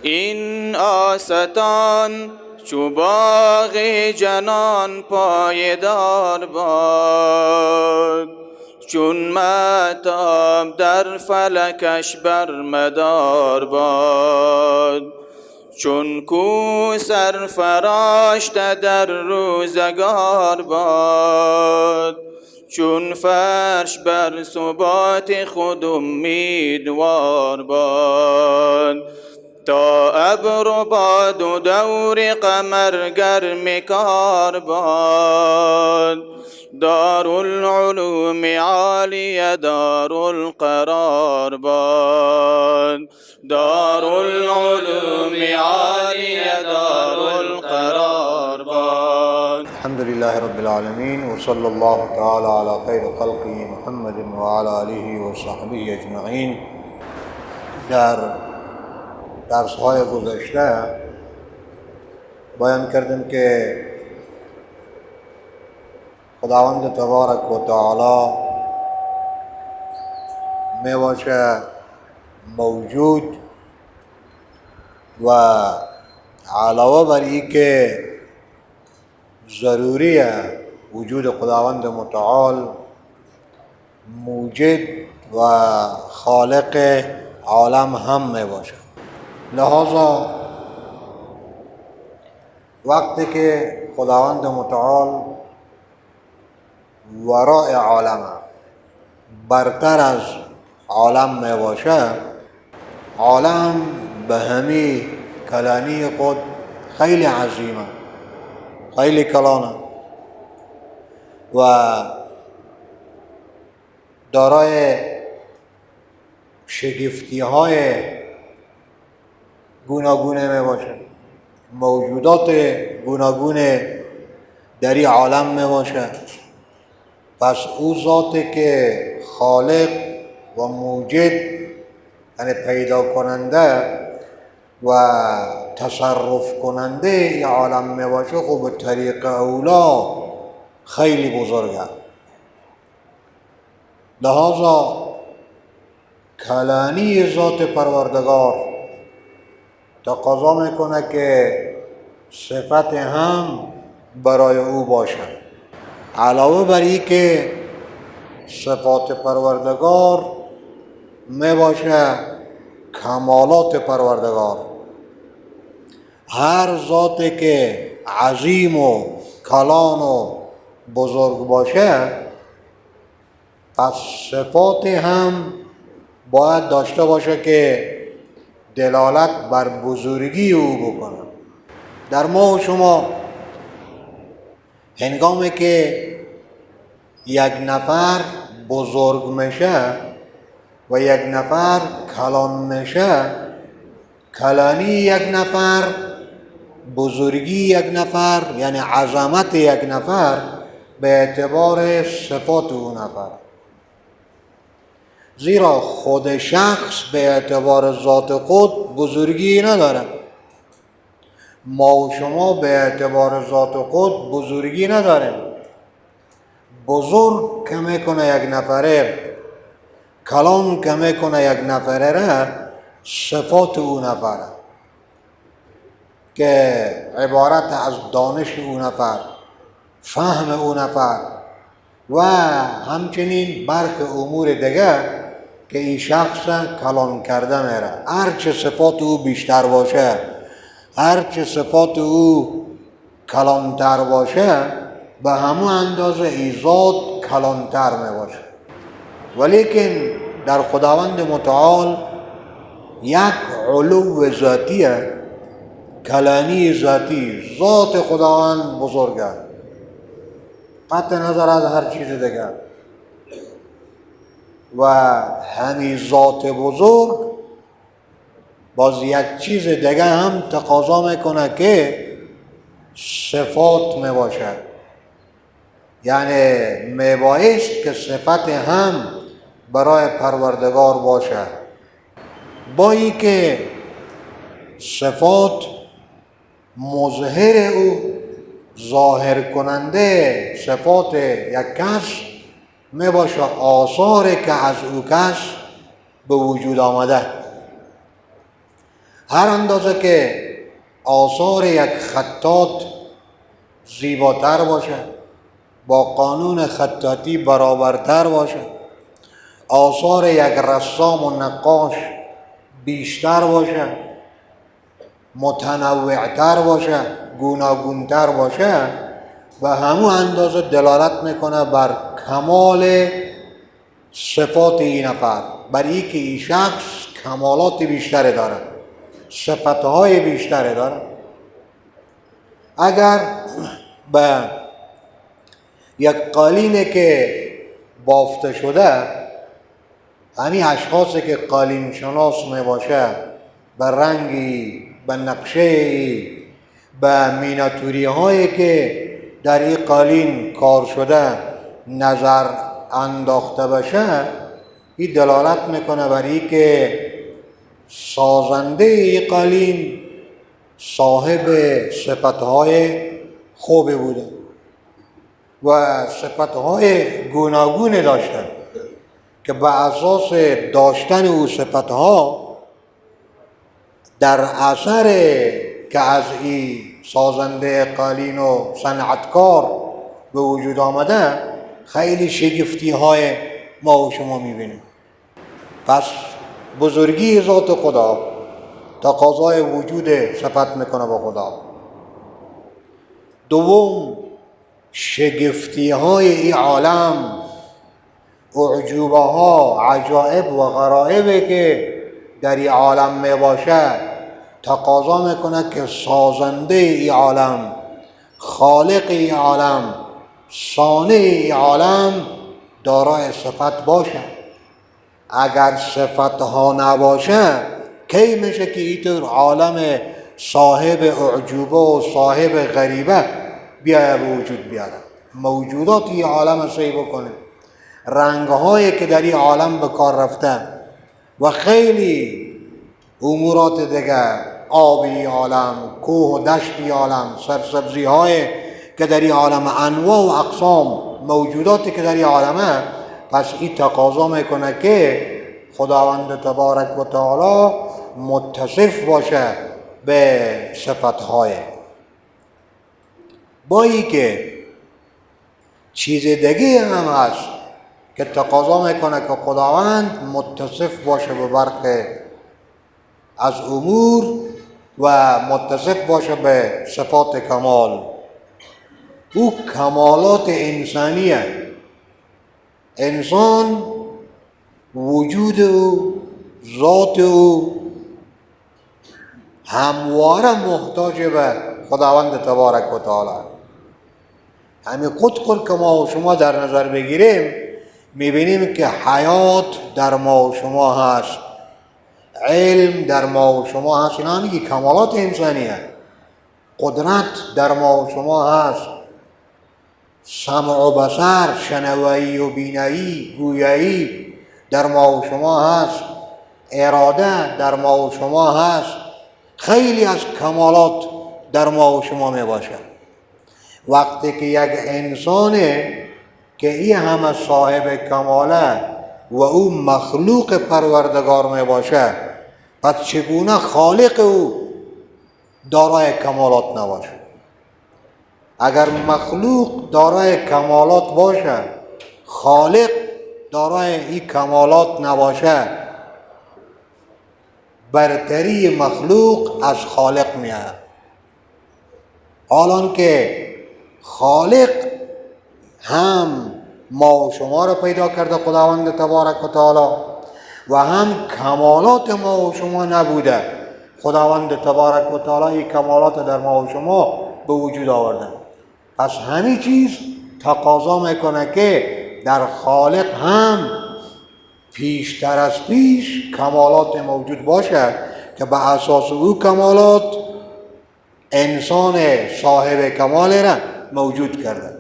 این آستان چو باغ جنان پایدار باد، چون مهتاب در فلکش برمدار باد. چون کو سرفراشته در روزگار باد، چون فرش بر ثبات خود امیدوار باد. تا ابر و باد و دور قمر گرم کار باد، دارالعلوم عالیه دارالقرار باد. دارالعلوم عالیه دارالقرار باد. الحمد لله رب العالمين وصلى الله تعالى على خير خلقه محمد وعلى آله وصحبه اجمعین. در درس‌های گذشته بیان کردیم که خداوند تبارک و تعالی می باشه موجود و علاوه بر این که ضروریه وجود خداوند متعال موجد و خالق عالم هم می باشه. لحاظا وقتی که خداوند متعال ورای عالم برتر از عالم می باشه، عالم به همی کلانی خود خیلی عظیمه، خیلی کلانه و دارای شگفتی های گوناگونه می باشه، موجودات گوناگون در این عالم می باشه. پس او ذاتی که خالق و موجد، یعنی پیدا کننده و تصرف کننده این عالم می باشه، خب به طریق اولا خیلی بزرگه. لحاظا کلانی ذات پروردگار تقاضا میکنه که صفت هم برای او باشه. علاوه بر این که صفات پروردگار می باشه کمالات پروردگار، هر ذاتی که عظیم و کلان و بزرگ باشه پس صفات هم باید داشته باشه که دلالت بر بزرگی او بکنه. در ما و شما هنگامی که یک نفر بزرگ میشه و یک نفر کلان میشه، کلانی یک نفر، بزرگی یک نفر، یعنی عظمت یک نفر به اعتبار صفات او نفر. زیرا خود شخص به اعتبار ذات خود بزرگی نداره، ما و شما به اعتبار ذات خود بزرگی نداریم. بزرگ که میکنه یک نفره، کلان که میکنه یک نفره را صفات او نفره که عبارت از دانش او نفر، فهم او نفر و همچنین برخی امور دیگر که این شخص کلان کرده میره. هرچه صفات او بیشتر باشه، هرچه صفات او کلانتر باشه، به همون اندازه این ذات کلانتر می باشه. ولیکن در خداوند متعال یک علو ذاتیه، کلانی ذاتی، ذات خداوند بزرگه قطع نظر از هر چیز دیگر. و همین ذات بزرگ باز یک چیز دیگه هم تقاضا میکنه که صفات می باشه، یعنی می بایست که صفت هم برای پروردگار باشه. با ای که صفات مظهر او، ظاهر کننده صفات یک کس می باشه، آثاری که از او کس به وجود آمده. هر اندازه که آثار یک خطاط زیباتر باشه، با قانون خطاطی برابرتر باشه، آثار یک رسام و نقاش بیشتر باشه، متنوعتر باشه، گوناگونتر باشه، و همون اندازه دلالت میکنه بر کمال صفات این نفر، بر اینکه این شخص کمالات بیشتری داره، صفتهای بیشتری داره. اگر به یک قالینی که بافته شده، همین اشخاصی که قالین شناس می باشه، به رنگی، به نقشه، به میناتوری هایی که در این قالین کار شده نظر انداخته بشه، این دلالت میکنه بر این که سازنده این قالین صاحب صفتهای خوبی بوده و صفتهای گوناگون داشته که به اساس داشتن او صفتها در اثر که از این سازنده قالین و صنعتکار به وجود آمده خیلی شگفتی های ما و شما میبینیم. پس بزرگی ذات خدا تقاضای وجود صفت میکنه با خدا. دوم، شگفتی های این عالم، اعجوبه ها، عجائب و غرائبی که در این عالم می باشه تقاضا میکنه که سازنده این عالم، خالق این عالم، صانع این عالم دارای صفت باشه. اگر صفت ها نباشه کی میشه که اینطور عالم صاحب اعجوبه و صاحب غریبه بیایه به وجود بیاره؟ موجودات این عالم سعی بکنه، رنگهایی که در این عالم به کار رفته و خیلی امورات دیگه، آبی عالم، کوه و دشتی عالم، سرسبزی های که در این عالم، انواع و اقسام موجوداتی که در این عالمه، پس این تقاضا میکنه که خداوند تبارک و تعالی متصف باشه به صفتهای. با ای که چیز دیگه هم هست که تقاضا میکنه که خداوند متصف باشه به برخی از امور و متصف باشه به صفات کمال. او کمالات انسانیه. انسان وجود او، ذات او همواره محتاج به خداوند تبارک و تعالی. همین قطر که ما و شما در نظر بگیریم میبینیم که حیات در ما و شما هست، علم در ما و شما هست، اینا همین کمالات انسانیه. قدرت در ما و شما هست، سمع و بصر، شنوایی و بینایی، گویایی در ما و شما هست، اراده در ما و شما هست. خیلی از کمالات در ما و شما می باشه. وقتی که یک انسانه که این همه صاحب کماله و او مخلوق پروردگار می باشه، پس چگونه خالق او دارای کمالات نباشه؟ اگر مخلوق دارای کمالات باشه، خالق دارای این کمالات نباشه، برتری مخلوق از خالق میاد. حالان که خالق هم ما و شما را پیدا کرده خداوند تبارک و تعالی و هم کمالات ما و شما نبوده، خداوند تبارک و تعالی این کمالات در ما و شما به وجود آورده. پس همین چیز تقاضا میکنه که در خالق هم پیشتر از پیش کمالات موجود باشه که به اساس او کمالات انسان صاحب کمال را موجود کرده،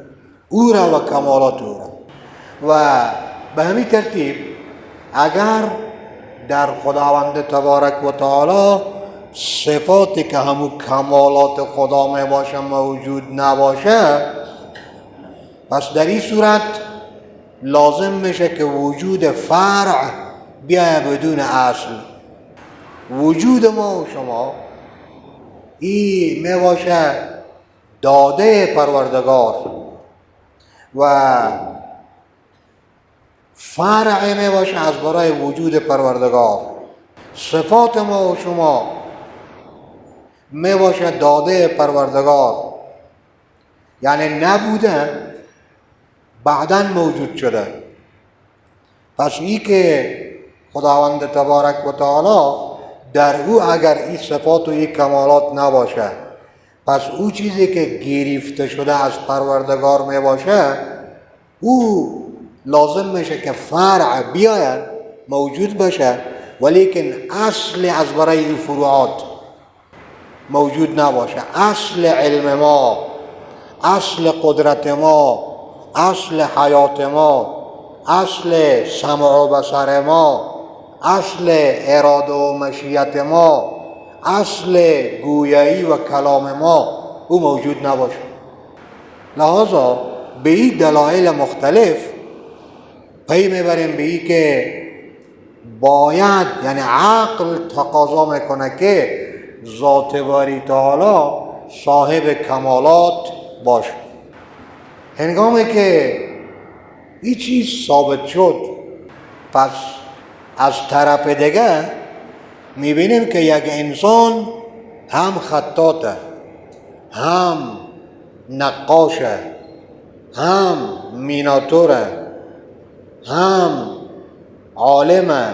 او را و کمالات او را. و به همین ترتیب اگر در خداوند تبارک و تعالی صفاتی که همون کمالات خدا می باشه موجود نباشه، پس در این صورت لازم میشه که وجود فرع بیایه بدون اصل. وجود ما و شما این می باشه داده پروردگار و فرع می باشه از برای وجود پروردگار. صفات ما و شما می باشه داده پروردگار، یعنی نبوده بعداً موجود شده. پس این که خداوند تبارک و تعالی در او اگر این صفات و این کمالات نباشه، پس او چیزی که گرفته شده از پروردگار می باشه، او لازم میشه که فرع بیاید موجود باشه، ولیکن اصل از برای این فروعات موجود نباشه. اصل علم ما، اصل قدرت ما، اصل حیات ما، اصل سمع و بصر ما، اصل اراده و مشیت ما، اصل گویایی و کلام ما او موجود نباشه. لحاظا به این دلایل مختلف پی میبریم به این که باید، یعنی عقل تقاضا میکنه که ذات باری تعالی صاحب کمالات باشه. هنگامی که این چیز ثابت شد، پس از طرف دیگه میبینیم که یک انسان هم خطاطه، هم نقاشه، هم میناتوره، هم عالمه،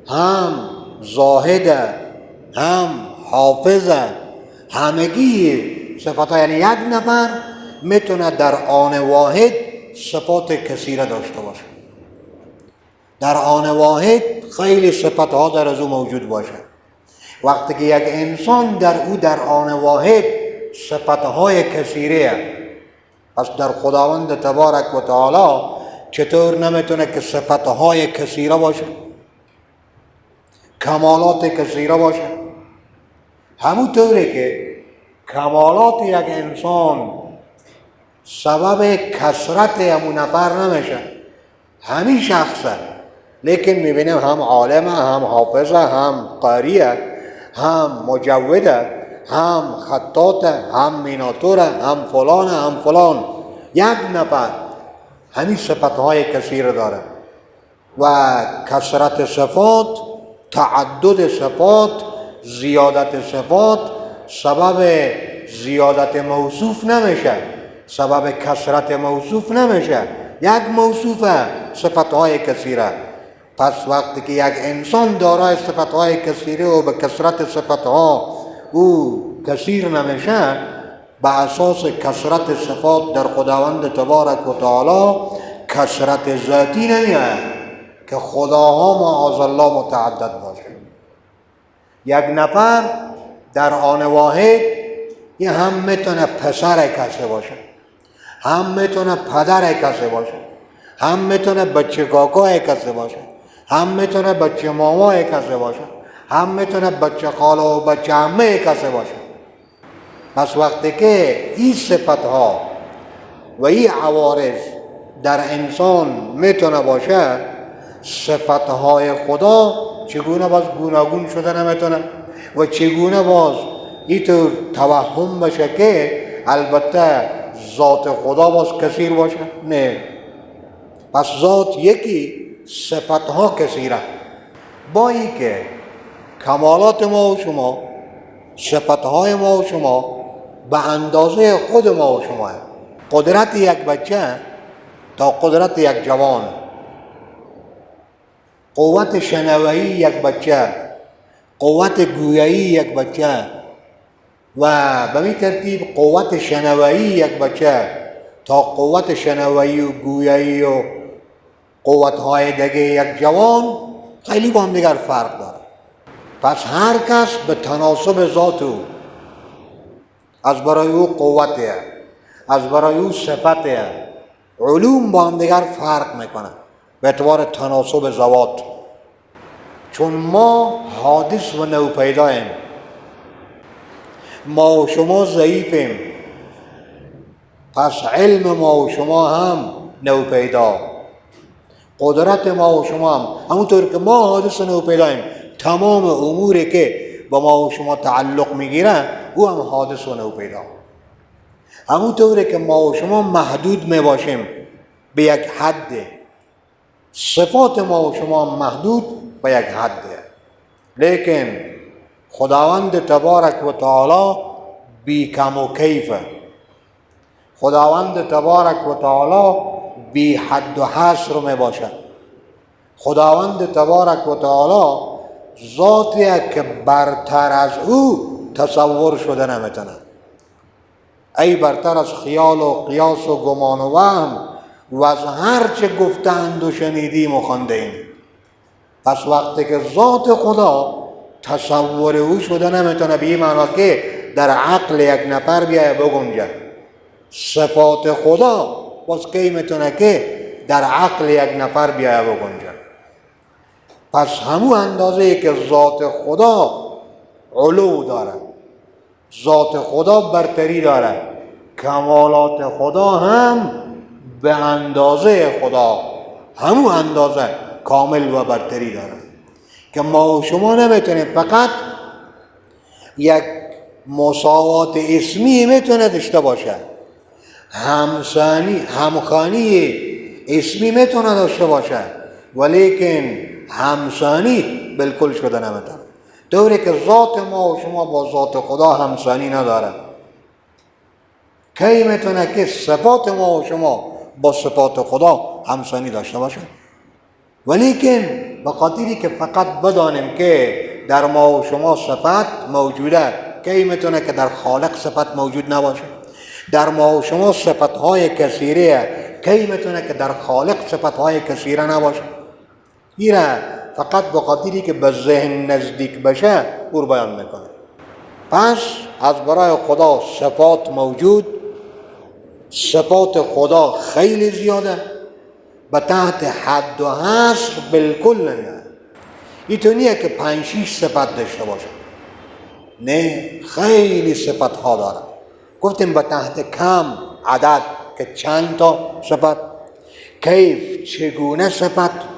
هم زاهده، هم حافظه. همگی صفات، یعنی یک نفر میتونه در آن واحد صفات کثیره داشته باشه. در آن واحد خیلی صفات ها در از او موجود باشه. وقتی که یک انسان در آن واحد صفات های کثیره، پس در خداوند تبارک و تعالی چطور نمیتونه که صفات های کثیره باشه، کمالات کثیره باشه؟ همونطوری که کمالات یک انسان سبب کثرت همون نفر نمیشه، همین شخصه، لیکن میبینیم هم عالمه، هم حافظه، هم قاریه، هم مجوده، هم خطاطه، هم میناتوره، هم فلانه، هم فلان. یک نفر همین صفتهای کثیر داره و کثرت صفات، تعدد صفات، زیادت صفات سبب زیادت موصوف نمیشه، سبب کثرت موصوف نمیشه. یک موصوفه صفتهای کثیره. پس وقتی که یک انسان دارای صفتهای کثیره و به کثرت صفتها او کثیر نمیشه، به اساس کثرت صفات در خداوند تبارک و تعالی کثرت ذاتی نمیاد که خداها معاذ الله متعدد باشه. یک نفر در آن واحد یه هم میتونه پسر کسی باشه، هم میتونه پدر کسی باشه، هم میتونه بچه کاکای کسی باشه، هم میتونه بچه مامای کسی باشه، هم میتونه بچه خاله و بچه عمه کسی باشه. پس وقتی که این صفتها و این عوارض در انسان میتونه باشه، صفتهای خدا چگونه باز گوناگون شده نمیتونه و چگونه باز اینطور توهم بشه که البته ذات خدا باز کثیر باشه؟ نه. پس ذات یکی، صفتها کثیره. با این که کمالات ما و شما، صفتهای ما و شما به اندازه خود ما و شما، قدرت یک بچه تا قدرت یک جوان، قوت شنوایی یک بچه، قوت گویایی یک بچه و به این ترتیب قوت شنوایی یک بچه تا قوت شنوایی و گویایی و قوت‌های دیگه یک جوان خیلی با هم دیگر فرق داره. پس هر کس به تناسب ذات او، از برای او قوته، از برای او صفته، علوم با هم دیگر فرق میکنه به اعتبار تناسب ذوات. چون ما حادث و نوپیداییم، ما و شما ضعیفیم، پس علم ما و شما هم نوپیدا، قدرت ما و شما هم همونطور که ما حادث و نوپیداییم، تمام اموری که با ما و شما تعلق میگیره او هم حادث و نو پیدا. همونطوری که ما و شما محدود میباشیم به یک حد، صفات ما و شما محدود به یک حده، لیکن خداوند تبارک و تعالی بی کم و کیفه. خداوند تبارک و تعالی بی حد و حصر می باشد. خداوند تبارک و تعالی ذاتیه که برتر از او تصور شده نمیتونه. ای برتر از خیال و قیاس و گمان و وهم و از هر چه گفتند و شنیدیم و خواندیم. پس وقتی که ذات خدا تصور او شده نمیتونه، به این معنا که در عقل یک نفر بیایه بگنجه. صفات خدا باز کی میتونه که در عقل یک نفر بیایه بگنجه. پس همون اندازه که ذات خدا علو داره، ذات خدا برتری داره، کمالات خدا هم به اندازه خدا همون اندازه کامل و برتری داره که ما و شما نمیتونیم. فقط یک مساوات اسمی میتونه داشته باشه، همخوانی اسمی میتونه داشته باشه، ولیکن همسانی بالکل شده نمیتونه. طوری که ذات ما و شما با ذات خدا همسانی نداره. کی میتونه که صفات ما و شما با صفات خدا همسانی داشته باشه؟ ولیکن به خاطری که فقط بدانیم که در ما و شما صفت موجوده، کی میتونه که در خالق صفت موجود نباشه؟ در ما و شما صفتهای کثیره، کی میتونه که در خالق صفتهای کثیره نباشه؟ ایره فقط به خاطری که به ذهن نزدیک بشه او بیان میکنه. پس از برای خدا صفات موجود، صفات خدا خیلی زیاده، به تحت حد و حصر بالکل نمیاد. اینطوریه که 5-6 صفت داشته باشه، نه، خیلی صفت ها داره. گفتیم به تحت کم عدد که چند تا صفت. کیف چگونه صفت؟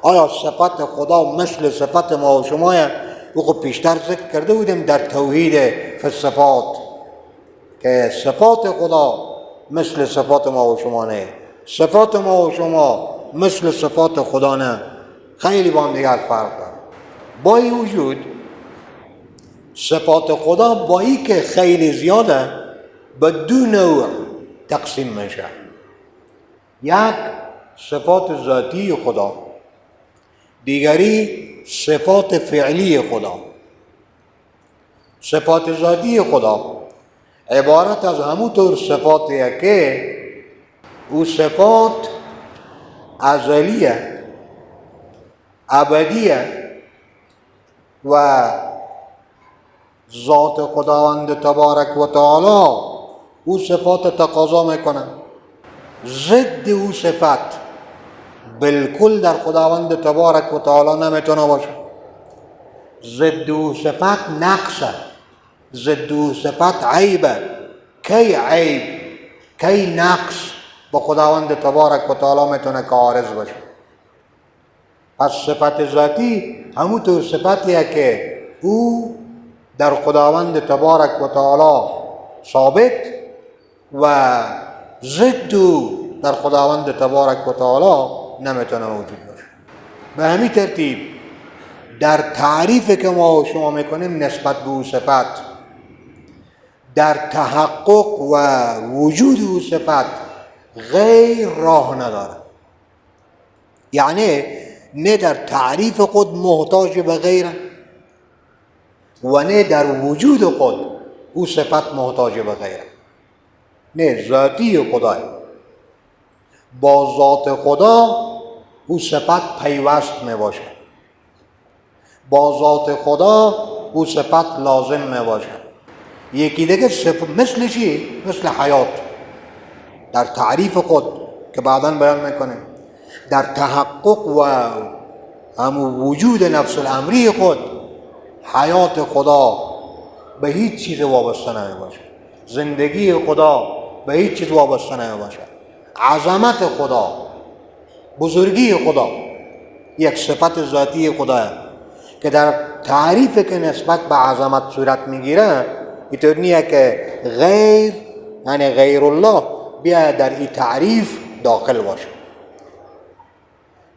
آیا صفت خدا مثل صفت ما و شمایه؟ او خب پیشتر ذکر کرده بودیم در توحید فی الصفات که صفات خدا مثل صفات ما و شما نه، صفات ما و شما مثل صفات خدا نه، خیلی با هم دیگر فرق داره. با این وجود صفات خدا با این که خیلی زیاده به 2 نوع تقسیم میشه. یک صفات ذاتی خدا، دیگری صفات فعلی خدا. صفات ذاتی خدا عبارت از همونطور صفاتیه که او صفات ازلیه، ابدیه و ذات خداوند تبارک و تعالی او صفات تقاضا میکنه. ضد او صفت بالکل در خداوند تبارک و تعالی نمیتونه باشه. ضد او صفت نقصه، ضد او صفت عیبه. کی عیب، کی نقص با خداوند تبارک و تعالی میتونه که عارض باشه؟ پس صفت ذاتی همونطور صفتیه که او در خداوند تبارک و تعالی ثابت و ضد او در خداوند تبارک و تعالی نمیتونه موجود باشه. به همین ترتیب در تعریف که ما و شما میکنیم نسبت به او صفت، در تحقق و وجود او صفت غیر راه نداره. یعنی نه در تعریف خود محتاج به غیره و نه در وجود خود او صفت محتاج به غیره. نه، ذاتی خدای با ذات خدا او صفت پیوست می باشه، با ذات خدا او صفت لازم می باشه. یکی دیگه صفت مثل چی؟ مثل حیات در تعریف خود که بعداً بیان میکنیم، در تحقق و همون وجود نفس الامری خود حیات خدا به هیچ چیز وابسته نمی باشه، زندگی خدا به هیچ چیز وابسته نمی باشه. عظمت خدا، بزرگی خدا یک صفت ذاتی خداه که در تعریف که نسبت به عظمت صورت میگیره اینطور نیه که غیر یعنی غیر الله بیا در این تعریف داخل باشه.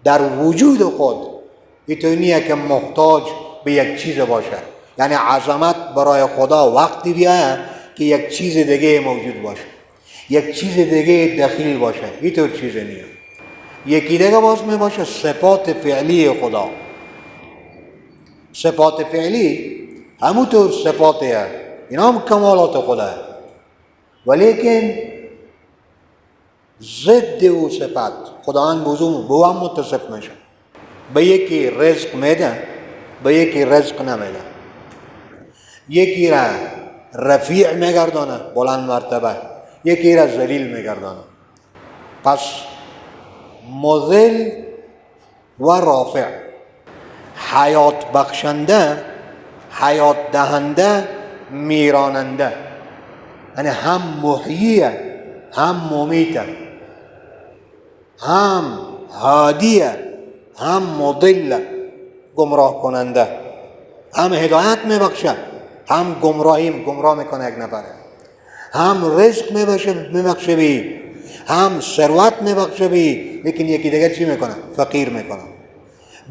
در وجود خود اینطور نیه که محتاج به یک چیز باشه. یعنی عظمت برای خدا وقتی بیاید که یک چیز دیگه موجود باشه، یک چیز دیگه دخیل باشه. اینطور چیز نیه. یکی دیگه باز می باشه صفات فعلی خدا. صفات فعلی همونطور صفاتیه، اینا هم کمالات خدا، ولیکن ضد او صفت خداوند به هم متصف میشه. به یکی رزق میده، به یکی رزق نمیده. یکی را رفیع میگردانه بلند مرتبه، یکی را ذلیل میگردانه. پس مذل و رافع، حیات بخشنده، حیات دهنده، میراننده، یعنی هم محییه، هم ممیته، هم هادیه، هم مضله گمراه کننده، هم هدایت میبخشه، هم گمراه میکنه یک نفره، هم رزق میبخشه بی، هم ثروت میبخشه بی. لیکن یکی دیگر چی میکنه؟ فقیر میکنه.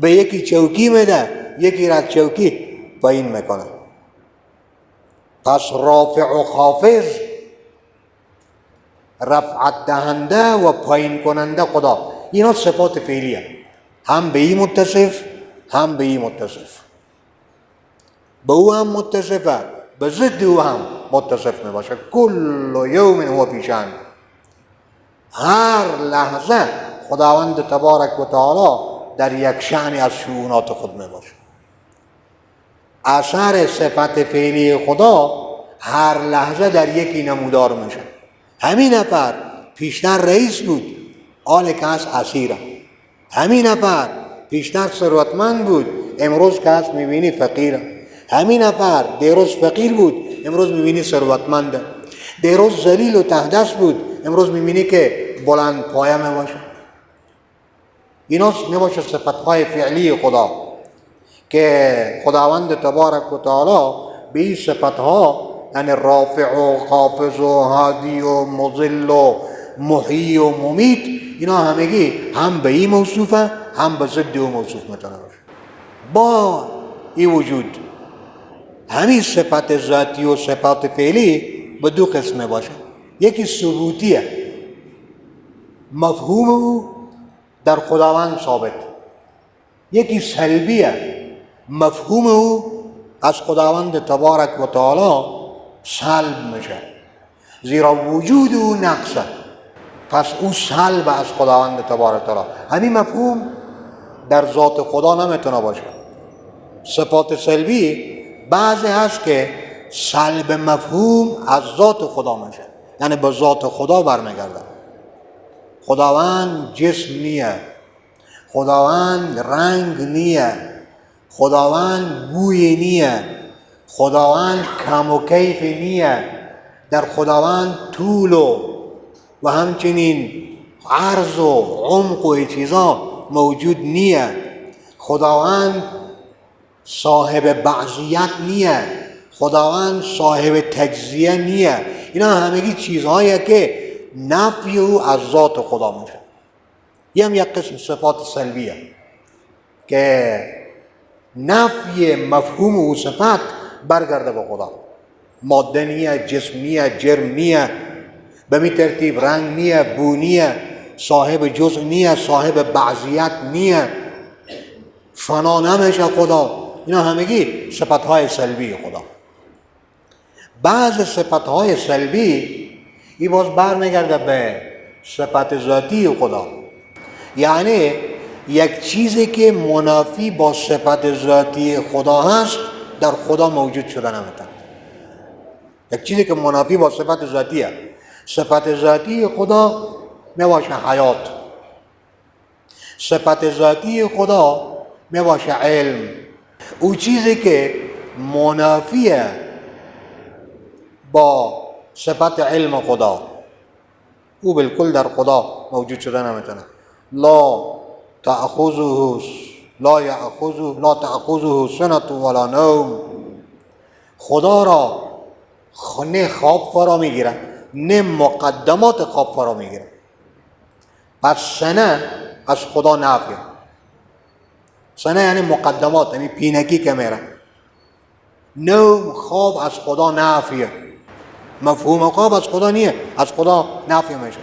به یکی چوکی میده، یکی را چوکی پایین میکنه. پس رافع و خافض، رفعت دهنده و پایین کننده خدا، اینا صفات فعلیه. هم به این متصف، هم به این متصف. به او هم متصفه، به ضد او هم متصف میباشه. کل یوم هو فی شأن. هر لحظه خداوند تبارک و تعالی در یک شأنی از شؤونات خود میباشه. اثر صفت فعلی خدا هر لحظه در یکی نمودار میشه. همین نفر پیشتر رئیس بود، حال که هست اسیره. همین نفر پیشتر ثروتمند بود، امروز که هست میبینی فقیره. همین نفر دیروز فقیر بود، امروز میبینی ثروتمنده. دیروز ذلیل و تحدث بود، امروز میبینی که بلند پایه میباشه. اینا میباشه صفتهای فعلی خدا که خداوند تبارک و تعالی به این صفتها، یعنی رافع و خافض و هادی و مضل و محیی و ممیت، اینا همگی هم به این موصوفه، هم به ضد او موصوف میتونه باشه. با این وجود همین صفت ذاتی و صفات فعلی به دو قسمه باشه. یکی ثبوتیه، مفهوم او در خداوند ثابت. یکی سلبیه، مفهوم او از خداوند تبارک و تعالی سلب میشه، زیرا وجود او نقصه. پس او سلب از خداوند تبارک و تعالی. همین مفهوم در ذات خدا نمیتونه باشه. صفات سلبی بعضی هست که سلب مفهوم از ذات خدا میشه، یعنی به ذات خدا برمیگرده. خداوند جسم نیه، خداوند رنگ نیه، خداوند بوی نیه، خداوند کم و کیف نیه. در خداوند طول و همچنین عرض و عمق و چیزا موجود نیه. خداوند صاحب بعضیت نیه، خداوند صاحب تجزیه نیه. اینا همگی چیزهایی که نفی او از ذات خدا میشه. یه هم یک قسم صفات سلبیه که نفی مفهوم او صفت برگرده به خدا. ماده نیه، جسم نیه، جرم نیه، به می ترتیب رنگ نیه، بو نیه، صاحب جزء نیه، صاحب بعضیت نیه، فنا نمیشه خدا. اینا همگی صفتهای سلبی خدا. بعض صفتهای سلبی این باز برمیگرده به صفت ذاتی خدا. یعنی یک چیزی که منافی با صفت ذاتی خدا هست در خدا موجود شده نمیتونه. یک چیزی که منافی با صفت ذاتیه. صفت ذاتی خدا میباشه حیات، صفت ذاتی خدا میباشه علم. او چیزی که منافیه با صفت علم خدا او بالکل در خدا موجود شده نمیتونه. لا تأخذه لا تأخذه سنة ولا نوم. خدا را نه خواب فرا میگیره نه مقدمات خواب فرا میگیره. پس سنه از خدا نافیه. سنه یعنی مقدمات، یعنی پینکی که میره. نوم خواب از خدا نافیه. مفهوم خواب از خدا نیه، از خدا نافیه میشه.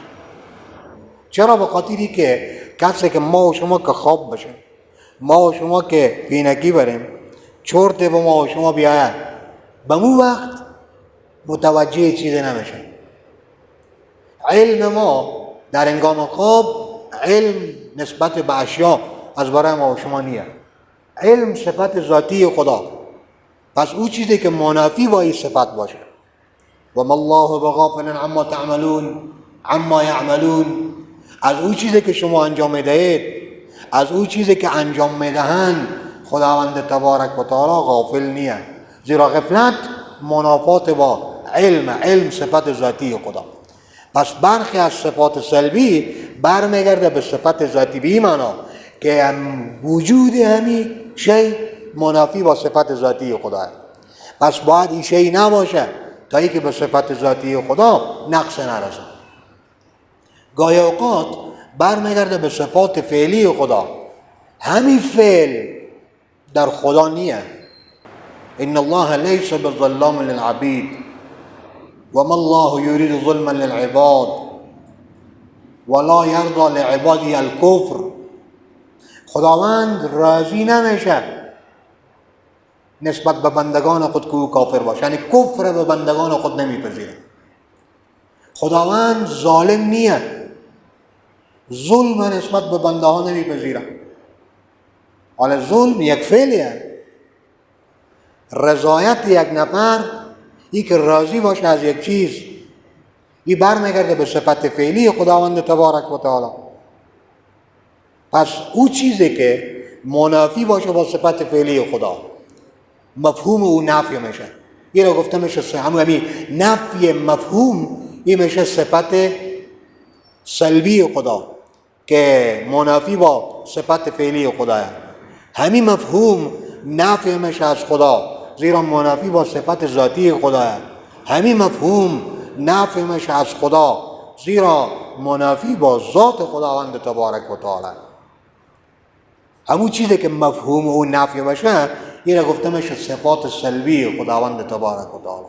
چرا؟ به خاطری که کسی که ما و شما که خواب بشه، ما و شما که پینکی بریم، چرت به ما و شما بیاید، به مو وقت متوجه چیزی نمیشه. علم ما در انگام خواب علم نسبت به اشیا از برای ما و شما نیه. علم صفت ذاتی خدا. پس او چیزی که منافی با این صفت باشه. و ما الله بغافل عما تعملون عما یعملون. از او چیزی که شما انجام میدهید، از او چیزی که انجام میدهند، خداوند تبارک و تعالی غافل نیه. زیرا غفلت منافات با علم صفت ذاتی خدا. پس برخی از صفات سلبی برمیگرده به صفت ذاتی، به این معنا که وجود همین شی منافی با صفت ذاتی خدا است. پس باید این شی نباشه تا اینکه به صفت ذاتی خدا نقص نرسه. گاهی اوقات برمیگرده به صفات فعلی خدا. همین فعل در خدا نیه. ان الله لیس بظلام للعبید و ما الله یرید ظلما للعباد ولا یرضى لعباده الکفر. خداوند راضی نمیشه نسبت به بندگان خود که او کافر باشه، یعنی کفر به بندگان خود نمیپذیره. خداوند ظالم نیه، ظلم نسبت به بنده ها نمیپذیره. حالا ظلم یک فعلیه. رضایت یک نفر، این که راضی باشه از یک چیز، این برمیگرده به صفت فعلی خداوند تبارک و تعالی. پس او چیزی که منافی باشه با صفت فعلی خدا، مفهوم او نفی میشه. این رو گفته میشه همین نفی مفهوم، این میشه صفت سلبی خدا که منافی با صفت فعلی خدا است. همین مفهوم نفی میشه از خدا، زیرا منافی با صفت ذاتی خدا است. همین مفهوم نفی میشه از خدا، زیرا منافی با ذات خداوند تبارک و تعالی. همون چیزی که مفهوم او نفی میشه، این را گفته میشه صفات سلبی خداوند تبارک و تعالی.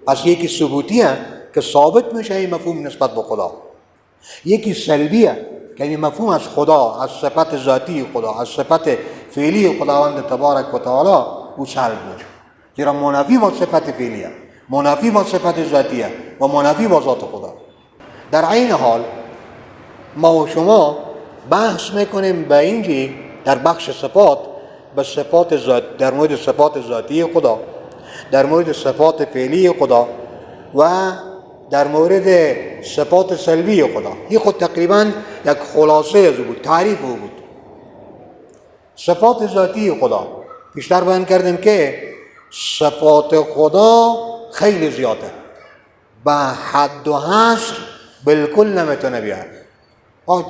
پس یکی ثبوتیه که ثابت میشه این مفهوم نسبت به خدا، یکی سلبیه که این مفهوم از خدا، از صفت ذاتی خدا، از صفت فعلی خداوند تبارک و تعالی او سلب میشه، زیرا منافی با صفت فعلیه، منافی با صفت ذاتیه و منافی با ذات خدا. در عین حال ما و شما بحث میکنیم به اینجی در بخش صفات به صفات ذات، در مورد صفات ذاتی خدا، در مورد صفات فعلی خدا و در مورد صفات سلبی خدا. این خود تقریبا یک خلاصه از بود، تعریف او بود. صفات ذاتی خدا بیشتر بیان کردیم که صفات خدا خیلی زیاده، به حد و حصر بالکل نمیتونه بیاد.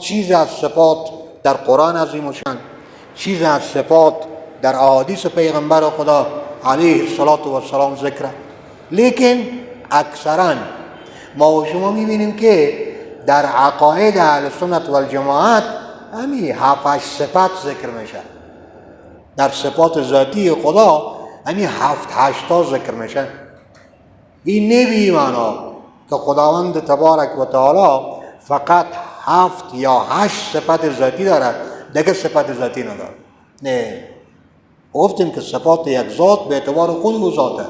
چیز از صفات در قرآن عظیم و شان، چیز از صفات در احادیث پیغمبر خدا علیه السلام ذکره، لیکن اکثرا ما و شما میبینیم که در عقاید اهل سنت و الجماعت همین 7-8 صفت ذکر میشه. در صفات ذاتی خدا همین 7-8 تا ذکر میشه. این نبی معنا که خداوند تبارک و تعالی فقط 7 یا 8 صفت ذاتی دارد، دیگه صفت ذاتی ندارد. نه، گفتیم که صفات یک ذات به اعتبار خود و ذاته.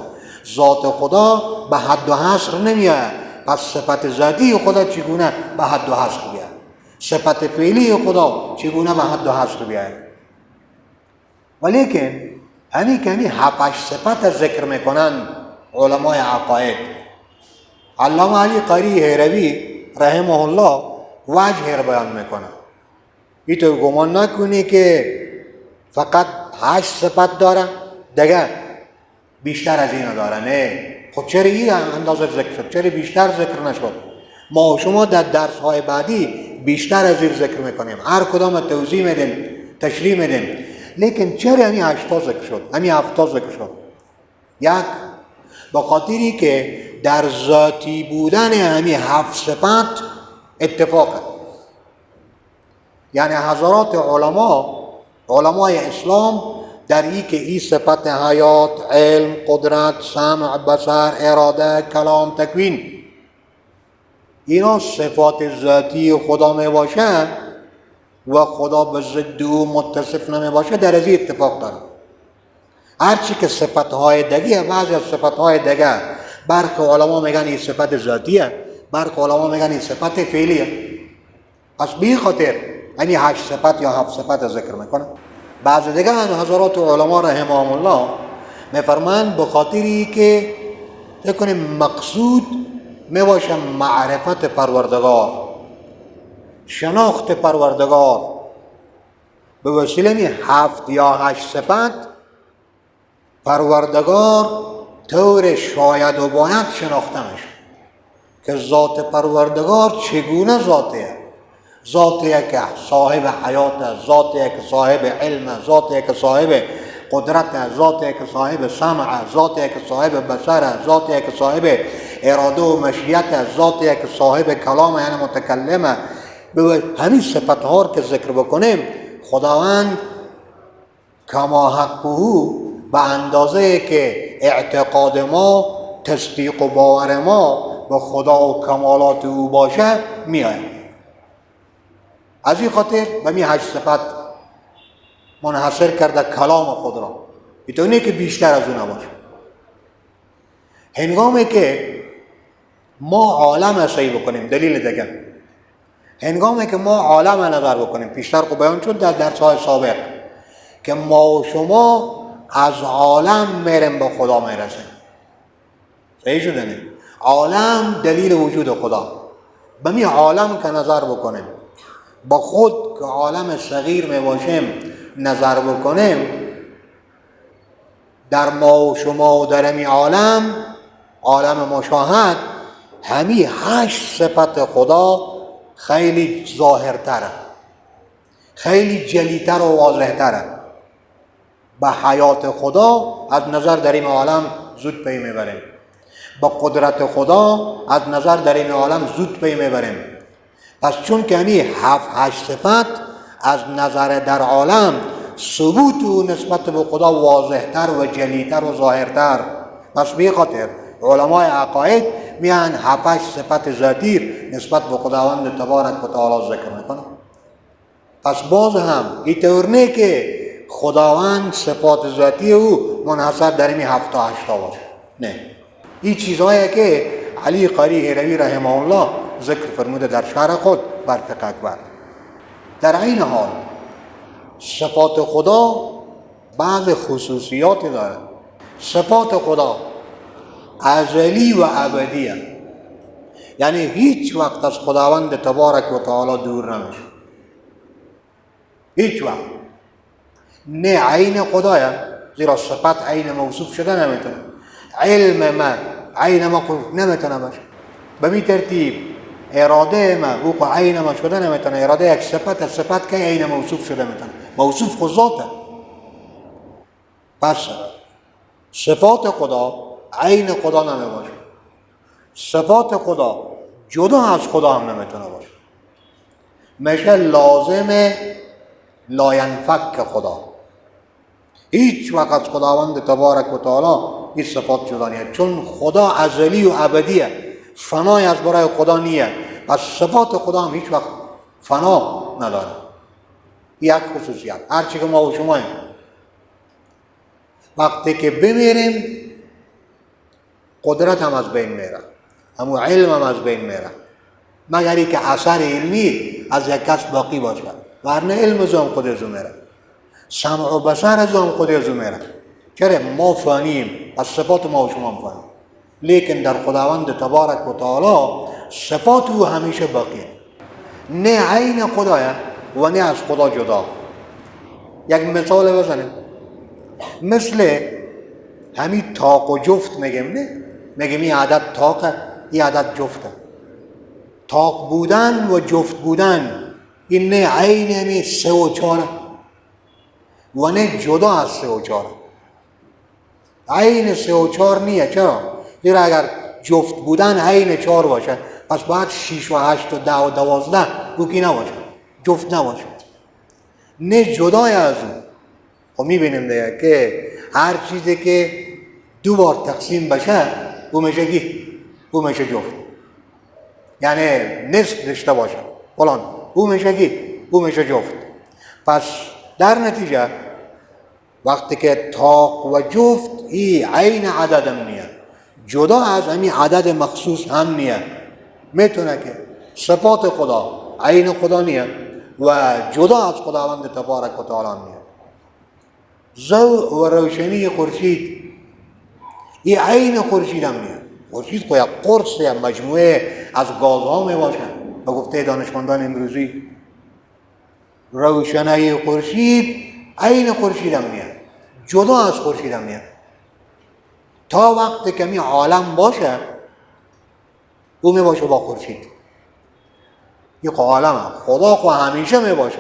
ذات خدا به حد و حصر نمیاد. پس صفت ذاتی خدا چگونه به حد و حصر بیاد؟ صفت فعلی خدا چگونه به حد و حصر بیاد؟ ولیکن همین که همین 7-8 صفت ذکر میکنن علمای عقاید. علامه علی قاری هروی رحمه الله وجه را بیان میکنه. این تو گمان نکنی که فقط 8 صفت داره دیگه بیشتر از این داره. نه، خب چرا این اندازه ذکر شد؟ چرا بیشتر ذکر نشد؟ ما و شما در درس های بعدی بیشتر از این ذکر میکنیم، هر کدام توضیح میدیم تشریح میدیم. لیکن چرا همین 8 ذکر شد، همین 7 ذکر شد؟ یک، به خاطری که در ذاتی بودن همین 7 صفت اتفاقه. یعنی حضرات علمای اسلام در این که این صفت حیات، علم، قدرت، سمع، بصر، اراده، کلام، تکوین، اینا صفات ذاتی خدا می باشه و خدا به ضد او متصف نمی باشه، در از این اتفاق داره. هرچی که صفتهای دگیه، بعضی از صفتهای دگه برخی علما میگن این صفت ذاتیه، برخی علما میگن این صفت فعلیه. پس به خاطر یعنی 8 صفت یا 7 صفت ذکر میکنه. بعض دیگه حضرات علما رحمهم الله میفرمان به خاطری که بکنیم مقصود میباشه معرفت پروردگار، شناخت پروردگار، به وسیله 7 یا 8 صفت پروردگار طور شاید و باید شناخته میشه که ذات پروردگار چگونه ذاتیه. ذاتیه که صاحب حیات، ذاتیه که صاحب علم، ذاتیه که صاحب قدرت، ذاتیه که صاحب سمع، ذاتیه که صاحب بصر، ذاتیه که صاحب اراده و مشیت، ذاتیه که صاحب کلام یعنی متکلمه. به همین صفتها که ذکر بکنیم، خداوند کما حقه به اندازه که اعتقاد ما، تصدیق و باور ما به خدا و کمالات او باشه میآید. از این خاطر به می 8 صفت منحصر کرده کلام خود را، اینطوری که بیشتر از اون نباشه. هنگامی که ما عالم اصحی بکنیم، دلیل دیگه، هنگامی که ما عالم نظر بکنیم، پیشتر کو بیان شد در درس‌های سابق که ما و شما از عالم میریم به خدا میرسیم. صحیح شده نه؟ عالم دلیل وجود خدا. به می عالم که نظر بکنیم، با خود که عالم صغیر می باشیم نظر بکنیم، در ما و شما و در می عالم مشاهد، همی 8 صفت خدا خیلی ظاهرتره، خیلی جلیتر و واضحتره. به حیات خدا از نظر در این عالم زود پی میبریم، با قدرت خدا از نظر در این عالم زود پی میبریم. پس چون که همی 7-8 صفت از نظر در عالم ثبوت و نسبت به خدا واضحتر و جلیتر و ظاهرتر، پس به خاطر علمای عقاید میان 7-8 صفت ذاتی نسبت به خداوند تبارک و تعالی ذکر میکنه. پس باز هم اینطور نه که خداوند صفات ذاتی او منحصر در این 7 تا 8 باشه، نه. این چیزهایی که علی قاری هروی رحمه الله ذکر فرموده در شرح خود بر فقه اکبر. در این حال صفات خدا بعض خصوصیات داره. صفات خدا ازلی و ابدیه، یعنی هیچ وقت از خداوند تبارک و تعالی دور نمیشه، هیچ وقت. نه عین خدایه، زیرا صفت عین موصوف شده نمیتونه. علم ما عین ما نمیتونه باشه. به می ترتیب اراده ما او عین ما شده نمیتونه. اراده یک صفت که عین موصوف شده میتونه. موصوف خود ذاته. پس صفات خدا عین خدا نمیباشه، صفات خدا جدا از خدا هم نمیتونه باشه. میشه لازم لاینفک خدا. هیچ وقت از خداوند تبارک و تعالی این صفات جدا نیست، چون خدا ازلی و ابدیه، فنای از برای خدا نیه. پس صفات خدا هم هیچ وقت فنا نداره. یک خصوصیت. هرچی که ما و شما وقتی که بمیریم قدرت هم از بین میره، همون علم هم از بین میره، مگر ای که اثر علمی از یک کس باقی باشه، ورنه علم از هم خود ازو میره، سمع و بصر از هم خود ازو میره. چرا؟ ما فانیم، از صفات ما و شما فانیم، لیکن در خداوند تبارک و تعالی صفات او همیشه باقی، نه عین خدایه و نه از خدا جدا. یک مثال بزنیم، مثل همین تاق و جفت میگیم، نه؟ میگیم این عدد تاقه، این عدد جفته. تاق بودن و جفت بودن این نه عین همین 3 و 4، و نه جدا از 3 و 4. عین 3 و 4 نیه. چرا؟ زیرا اگر جفت بودن عین 4 باشه، پس باید 6 و 8 و 10 و 12 روکی نباشه، جفت نباشه، نه جدای از اون. خب میبینیم دیگه که هر چیزی که 2 بار تقسیم بشه او میشه کی؟ او میشه جفت. یعنی نصف داشته باشه فلان، او میشه کی؟ او میشه جفت. پس در نتیجه وقتی که طاق و جفت ای عین عدد هم نیه، جدا از همین عدد مخصوص هم نیه. میتونه که صفات خدا عین خدا نیه و جدا از خداوند تبارک و تعالی نیه. ضوء و روشنی خورشید این عین خورشید هم نیه. خورشید که یک قرص یا مجموعه از گازها می باشه به گفته دانشمندان امروزی. روشنی خورشید عین خورشید هم نیه، جدا از خورشید هم نیه. تا وقتی که می عالم باشه او می باشه با خورشید. یک عالم خدا که همیشه می باشه،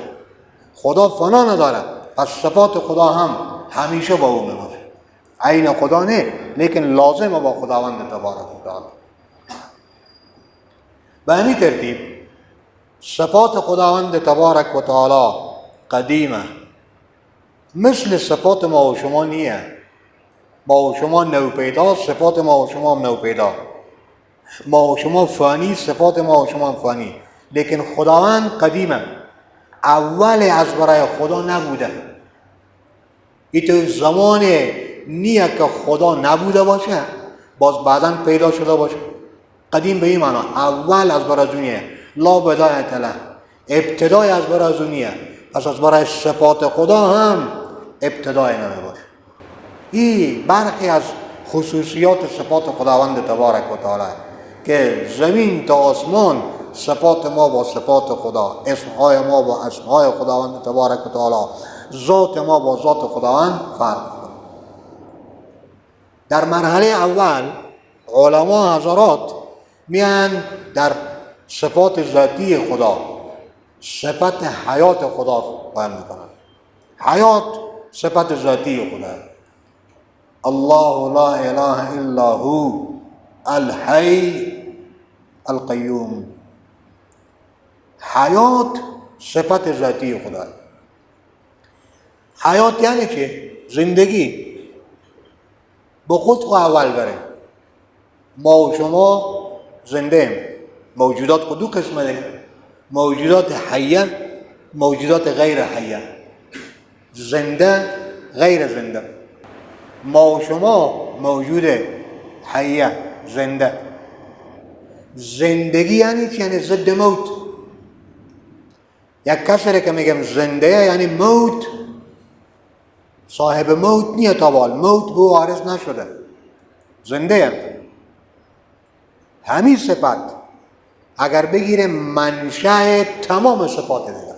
خدا فنا نداره، پس صفات خدا هم همیشه با او می باشه. عین خدا نه، لیکن لازمه با خداوند تبارک و تعالی. به همین ترتیب صفات خداوند تبارک و تعالی قدیمه، مثل صفات ما و شما نیه. ما و شما نوپیدا، صفات ما و شما هم نوپیدا. ما و شما فانی، صفات ما و شما هم فانی. لیکن خداوند قدیمه، اول از برای خدا نبوده. این تو زمان نیه که خدا نبوده باشه باز بعدا پیدا شده باشه. قدیم به این معنا اول از برای دنیا، لا بدایت له، ابتدای از برای دنیا، پس از برای صفات خدا هم ابتدای نمی باشه. این برخی از خصوصیات صفات خداوند تبارک و تعالی که زمین تا آسمان صفات ما با صفات خدا، اسمهای ما با اسمهای خداوند تبارک و تعالی، ذات ما با ذات خداوند فرق. در مرحله اول علما حضرات میان در صفات ذاتی خدا، صفت حیات خدا بیان میکنن. حیات صفت ذاتی خدا. الله لا اله الا هو الحی القیوم. حیات صفت ذاتی خدا. حیات یعنی که زندگی به خود خو اول بره. ما و شما زنده ایم. موجودات کو 2 قسمه ده، موجودات حیه، موجودات غیر حیه، زنده غیر زنده. ما و شما موجود حیه، زنده. زندگی یعنی چی؟ یعنی ضد موت. یک کسی که میگم زنده یعنی موت، صاحب موت نیه طوال، موت به وارث نشده، زنده. همین صفت اگر بگیره منشأ تمام صفات دیگه،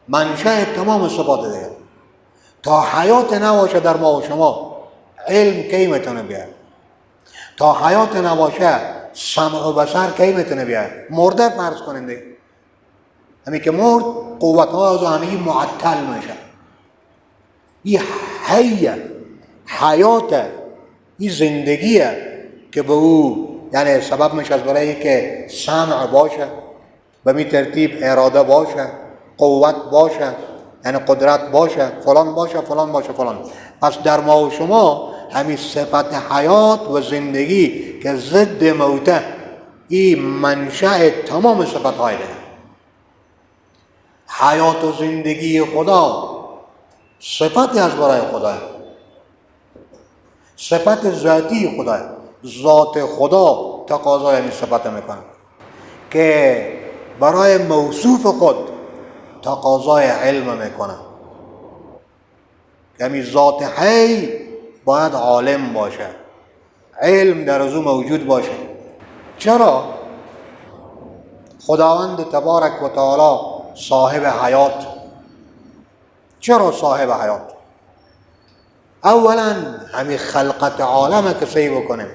منشأ تمام صفات دیگه. تا حیات نباشه در ما و شما علم کی میتونه بیاد؟ تا حیات نباشه سمع و بصر کی میتونه بیاد؟ مرده فرض کنیم دیگه، همین که مرد قوت‌ها از همگی معطل میشه. این حیه، حیات، این زندگیه که به او یعنی سبب میشه از برای که سمع باشه، به می ترتیب اراده باشه، قوت باشه، یعنی قدرت باشه، فلان باشه، فلان باشه، فلان. پس در ما و شما همین صفت حیات و زندگی که ضد موته، این منشأ تمام صفت های ده. حیات و زندگی خدا صفتی از برای خدا، صفت ذاتی خدا. ذات خدا تقاضای همین صفت میکنه که برای موصوف خود تقاضای علم میکنه. همین ذات حی باید عالم باشه، علم در از او موجود باشه. چرا؟ خداوند تبارک و تعالی صاحب حیات. چرا صاحب حیات؟ اولا همین خلقت عالم که سعی بکنیم.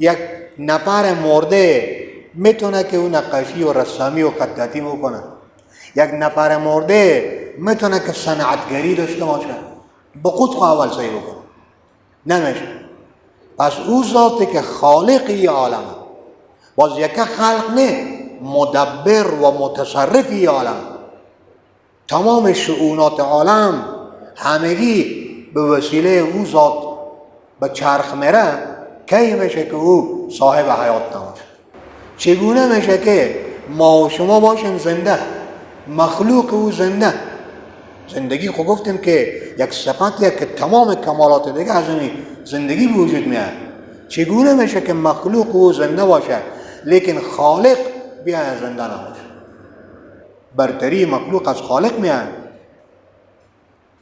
یک نفر مرده میتونه که اون نقاشی و رسامی و خطاطی بکنه. یک نفر مرده میتونه که صنعتگری داشته باشه، به خود خو اول سعی بکنه، نمیشه. پس او ذاتی که خالق ای عالم، باز یک خلق نه، مدبر و متصرف ای عالم، تمام شؤونات عالم همگی به وسیله او ذات به چرخ میره. کی میشه که او صاحب حیات نباشه؟ چگونه میشه که ما و شما باشیم زنده، مخلوق او زنده؟ زندگی خود گفتیم که یک صفتیه که تمام کمالات دیگه از این زندگی به وجود میاد. چگونه میشه که مخلوق او زنده باشه لیکن خالق بیا زنده نباشه؟ برتری مخلوق از خالق میاد.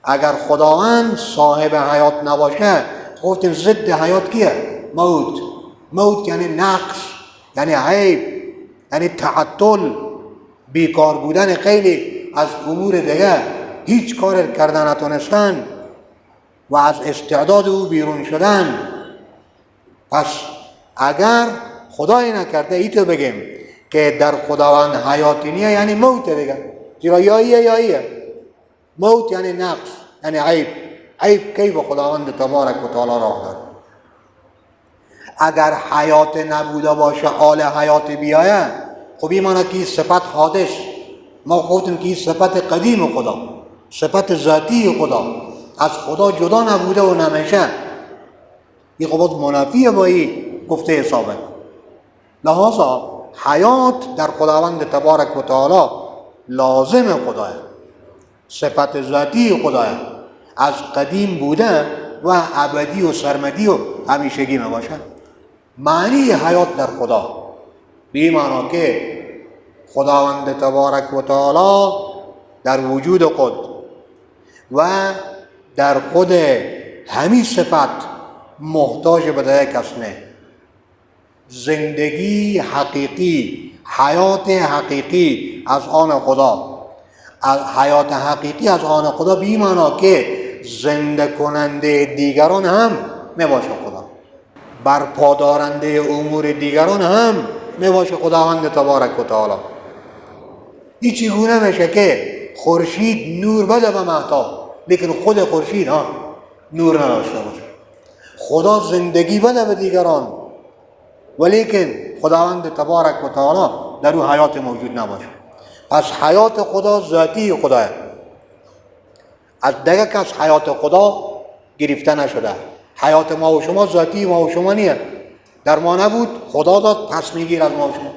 اگر خداوند صاحب حیات نباشه، گفتیم ضد حیات کیه؟ موت. موت یعنی نقص، یعنی عیب، یعنی تعطل، بیکار بودن خیلی از امور دیگه، هیچ کار کردن نتونستن و از استعداد او بیرون شدن. پس اگر خدای نکرده ای تو بگیم که در خداوند حیاتی نیه، یعنی موت دیگه، زیرا یا ایه. موت یعنی نقص، یعنی عیب. عیب کی به خداوند تبارک و تعالی راه داره؟ اگر حیات نبوده باشه حال حیات بیایه، خب این معنی که صفت حادث، ما گفتیم که صفت قدیم خدا، صفت ذاتی خدا، از خدا جدا نبوده و نمیشه. این خب منافی با این گفته حسابه. لحاظا حیات در خداوند تبارک و تعالی لازم خداه، صفت ذاتی خداه، از قدیم بوده و ابدی و سرمدی و همیشگی می باشه. معنی حیات در خدا به این معنی که خداوند تبارک و تعالی در وجود خود و در خود همین صفت محتاج به دیگه کس نه. زندگی حقیقی، حیات حقیقی از آن خدا، حیات حقیقی از آن خدا به این معنی که زنده کننده دیگران هم می باشه خدا، برپادارنده امور دیگران هم می باشه خداوند تبارک و تعالی. این چگونه میشه که خورشید نور بده به مهتاب لیکن خود خورشید نور نداشته باشه؟ خدا زندگی بده به دیگران ولیکن خداوند تبارک و تعالی در او حیات موجود نباشه. پس حیات خدا ذاتی خداه، از دیگه کس حیات خدا گرفته نشده. حیات ما و شما ذاتی ما و شما نیه، در ما نبود خدا داد پس میگیر از ما و شما.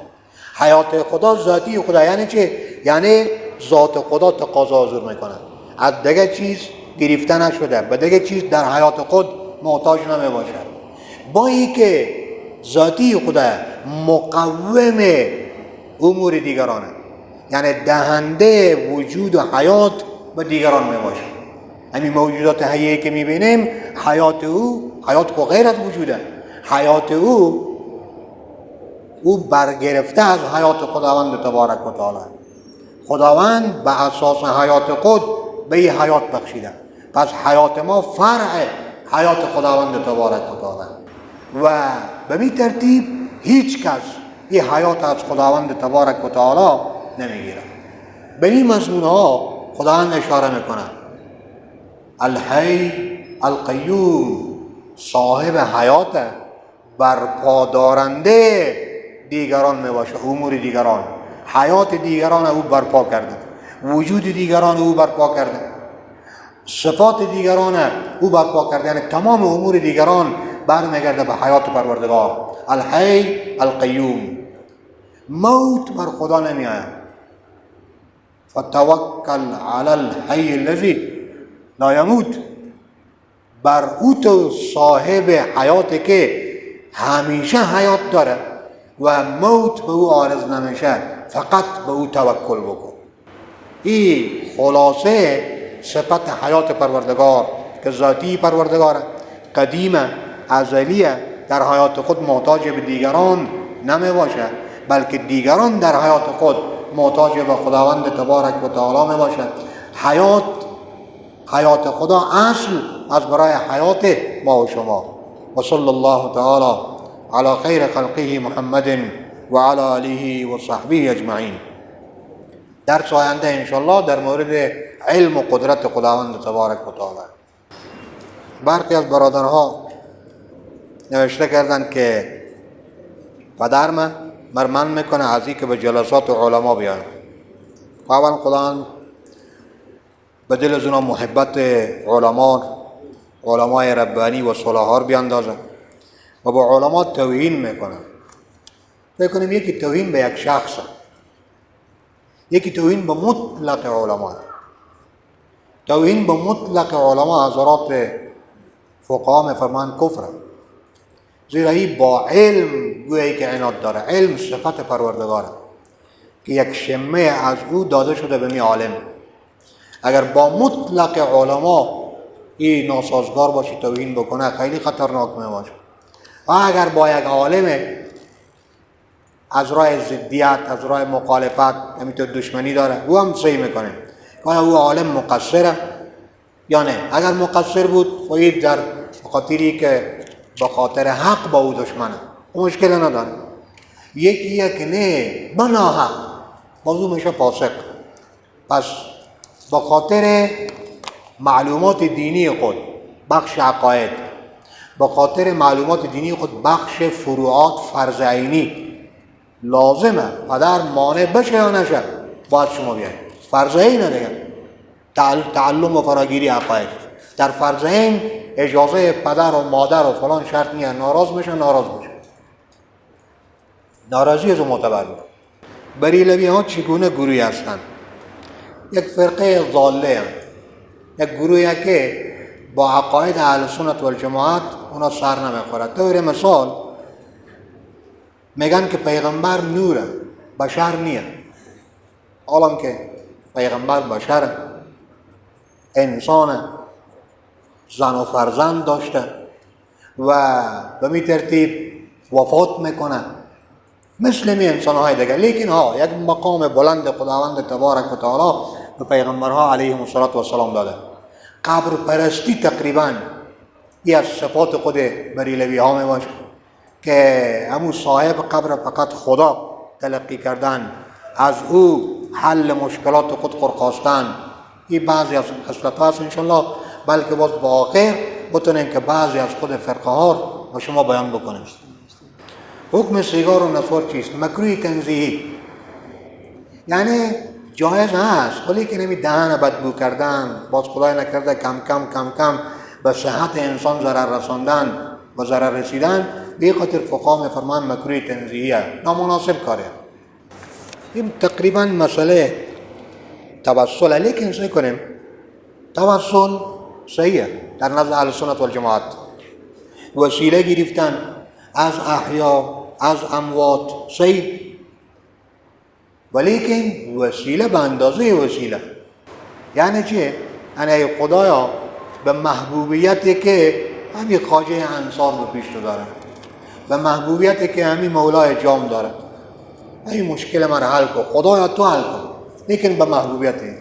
حیات خدا ذاتی خدا یعنی چه؟ یعنی ذات خدا تقاضا حضور میکنه، از دیگه چیز گرفته نشده، به دیگه چیز در حیات خود محتاج نمی باشه. با این که ذاتی خدا مقوم امور دیگرانه، یعنی دهنده وجود و حیات به دیگران می باشه. همین موجودات حیه که می بینیم، حیات او، حیات کو غیر از وجوده، حیات او برگرفته از حیات خداوند تبارک و تعالی. خداوند به اساس حیات خود به این حیات بخشیده. پس حیات ما فرع حیات خداوند تبارک و تعالی و به این ترتیب هیچ کس این حیات از خداوند تبارک و تعالی نمیگیره. به این مضمون ها خداوند اشاره میکنه الحی القیوم، صاحب حیات، برپادارنده دیگران میباشه، امور دیگران، حیات دیگران او برپا کرده، وجود دیگران او برپا کرده، صفات دیگران او برپا کرده، یعنی تمام امور دیگران برمیگرده به حیات پروردگار الحی القیوم. موت بر خدا نمیآید. فتوکل علی الحی الذی لا یموت، بر او تو صاحب حیاتی که همیشه حیات داره و موت به او عارض نمیشه، فقط به او توکل بکن. این خلاصه صفت حیات پروردگار که ذاتی پروردگار قدیمه، ازلیه، در حیات خود محتاج به دیگران نمی باشه، بلکه دیگران در حیات خود محتاج به خداوند تبارک و تعالی می باشه. حیات خدا اصل از برای حیات ما و شما. و صلی الله تعالی علی خیر خلقه محمد و علی آله و صحبه اجمعین. درس آینده انشالله در مورد علم و قدرت خداوند تبارک و تعالی. برخی از برادرها نوشته کردند که پدرم مرمن میکنه از این که به جلسات علما بیایم. اول خداوند به دل از اونا محبت علمای ربانی و صلاحا رو بیاندازه و با علما توهین میکنه. فکر کنیم یکی توهین به یک شخص، یکی توهین به مطلق علما. توهین به مطلق علما حضرات فقها میفرمان کفر، زیرا این با علم گویی که عناد داره. علم صفت پروردگاره که یک شمه از او داده شده به می عالم. اگر با مطلق علما این ناسازگار باشه توهین بکنه خیلی خطرناک می باشه. و اگر با یک عالم از راه ضدیت، از راه مخالفت، همینطور دشمنی داره، او هم صحیح میکنه آیا او عالم مقصره یا نه. اگر مقصر بود خواهید در خاطری که به خاطر حق با او دشمنه، مشکل نداره. یکیه که نه بنا حق موضوع میشه فاسق. پس به خاطر معلومات دینی خود بخش عقاید، به خاطر معلومات دینی خود بخش فروعات فرض عینی لازمه پدر مانع بشه یا نشه باید شما بیاید. فرض عینه دیگه تعلم و فراگیری عقاید. در فرض عین اجازه پدر و مادر و فلان شرط نیست. ناراض میشه ناراضی از اون معتبر بود. بریلوی ها چگونه گروهی هستند؟ یک فرقه ضاله هم. یک گروهی که با عقاید اهل سنت و الجماعت اونا سر نمیخوره. طور مثال میگن که پیغمبر نوره، بشر نیه. حالا که پیغمبر بشر، انسان، زن و فرزند داشته و به می ترتیب وفات میکنه مثل می انسانهای دیگه. لیکن یک مقام بلند خداوند تبارک و تعالی به پیغمبرها علیهم السلام داده. قبر پرستی تقریبا یه از صفات خود بریلوی ها می باشه که همون صاحب قبر فقط خدا تلقی کردن، از او حل مشکلات خود خواستن. این بعضی از خصلت ها هست انشالله، بلکه باز با آخر بتونیم که بعضی از خود فرقه ها با شما بیان بکنیم. حکم سیگار و نسوار چیست؟ مکروه تنزیهی، یعنی جایز هست ولی که نمی دهن بدبو کردن، باز خدای نکرده کم کم به صحت انسان ضرر رساندن و ضرر رسیدن. به خاطر فقها میفرمان مکروه تنزیهیه، نامناسب کاره. این تقریبا مسئله توسل. لیکن سعی کنیم توسل صحیحه در نزد اهل سنت و الجماعت. وسیله گرفتن از احیا، از اموات صحیح، ولیکن وسیله به اندازه وسیله. یعنی چه؟ یعنی خدایا به محبوبیتی که همین خواجه انصار رو پیش داره، به محبوبیتی که همین مولای جام داره، این مشکل من حل کن خدایا، تو حل کن. لیکن به محبوبیتی،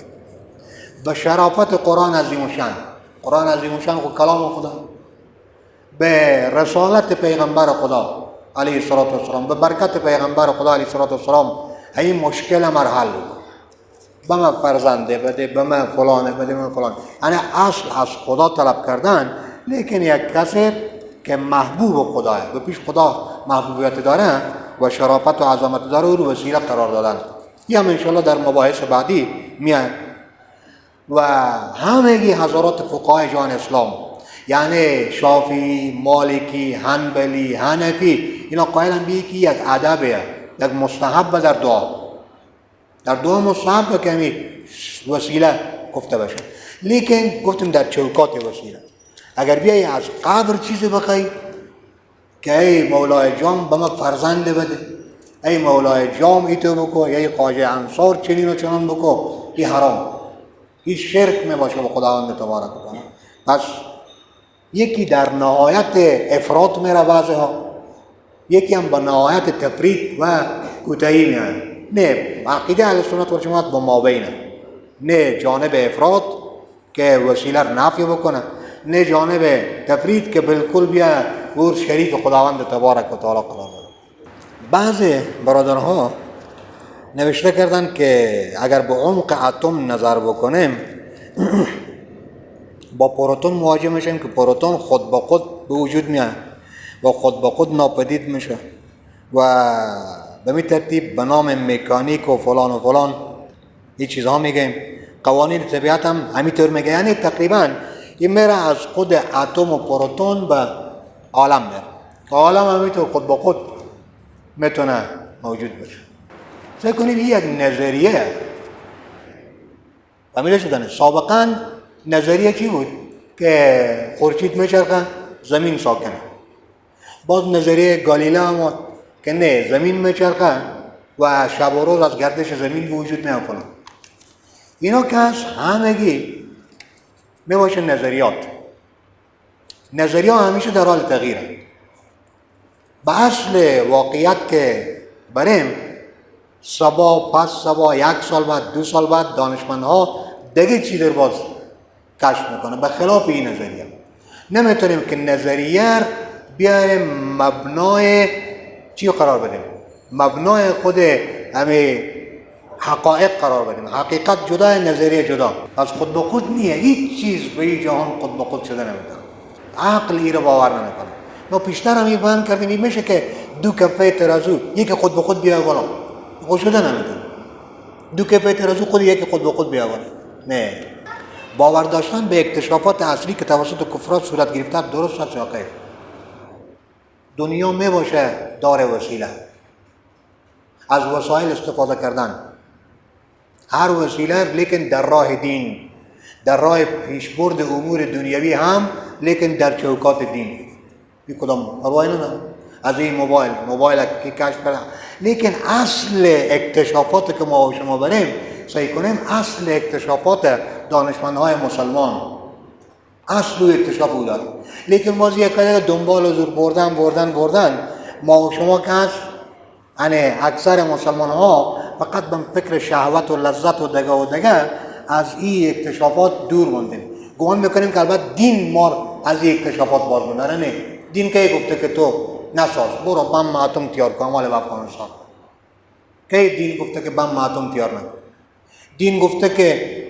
به شرافت قرآن عظیم شان. قرآن عظیم شان خود کلام خدا، به رسالت پیغمبر خدا علیه السلام، به برکت پیغمبر خدا علیه السلام این مشکل من حل کن. به من فرزنده بده، به من فلانه بده، به من فلان. یعنی اصل از خدا طلب کردن. لیکن یک کسی که محبوب خداه، به پیش خدا محبوبیت داره و شرافت و عظمت داره، او رو وسیله قرار دادن. این هم انشاءالله در مباحث بعدی میاد. و همگی حضرات فقهای جان اسلام، یعنی شافعی، مالکی، حنبلی، حنفی، اینا قائلن به که یک ادبه، یک مستحب در دعا. در دعا مستحب که همین وسیله گفته بشه. لیکن گفتیم در چوکات وسیله. اگر بیایی از قبر چیزی بخوای که ای مولای جام به من فرزند بده، ای مولای جام ایتو بکو، ای خواجه انصار چنین و چنان بکو، این حرام، این شرک می باشه به خداوند تبارک و تعالی. پس یکی در نهایت افراط میره بعضی ها، یکی هم به نهایت تفریط و کوتاهی میره. نه، عقیده اهل سنت و جماعت با مابینه، نه جانب افراط که وسیله رو نفی بکنه، نه جانب تفریط که بالکل بیا اور شریک خداوند تبارک و تعالی قرار بده. بعضی برادرها نوشته کردن که اگر به عمق اتم نظر بکنیم با پروتون مواجه میشیم که پروتون خود با خود به وجود میاد و خود با خود ناپدید میشه و به می ترتیب به نام مکانیک و فلان این چیزها میگیم. قوانین طبیعت هم همینطور میگه، یعنی تقریبا این میره از خود اتم و پروتون به عالم میره، عالم همینطور خود با خود میتونه موجود باشه. فکر کنید این یک نظریه فهمیده شدن. سابقا نظریه چی بود؟ که خورشید میچرخه زمین ساکنه. باز نظریه گالیله هم که نه، زمین میچرخه و شب و روز از گردش زمین به وجود میاد فلان. اینا که از همگی میباشه نظریات. نظریه همیشه در حال تغییره. به اصل واقعیت که بریم سبا پس سبا، 1 سال بعد 2 سال بعد دانشمندها دیگه چی در باز کشف میکنه. به خلاف این نظریه نمیتونیم که نظریه بیاریم مبنای چی قرار بدیم، مبنای خود همه حقایق قرار بدیم. حقیقت جدا، نظریه جدا. از خود به خود نیه، هیچ چیز به این جهان خود به خود شده نمیتونه. عقل ای رو باور نمیکنه. ما پیشتر هم بیان کردیم این میشه که 2 کفه ترازو یکی خود به خود بیاد بالا، خود شده نمیتونه. 2 کفه ترازو خود یکی خود به خود بیاد بالا. نه، باور داشتن به اکتشافات اصلی که توسط کفار صورت گرفته درست است یا غیر. دنیا میباشه دار وسیله، از وسایل استفاده کردن، هر وسیله لیکن در راه دین، در راه پیشبرد امور دنیوی هم لیکن در چوکات دین. این کدام موبایل نه، از این موبایل که کشف کردن، لیکن اصل اکتشافات که ما و شما بریم سعی کنیم اصل اکتشافات دانشمندهای مسلمان، اصل اکتشاف او داره. لیکن ما یک کاری دنبال و زور بردن ما و شما که هست، یعنی اکثر مسلمان ها فقط به فکر شهوت و لذت و دگه از این اکتشافات دور موندیم. گمان میکنیم که البته دین ما از این اکتشافات باز مونده. نه، دین که گفته که تو نساز، برو بم اتم تیار کن مال افغانستان. که دین گفته که بم اتم تیار نکن. دین گفته که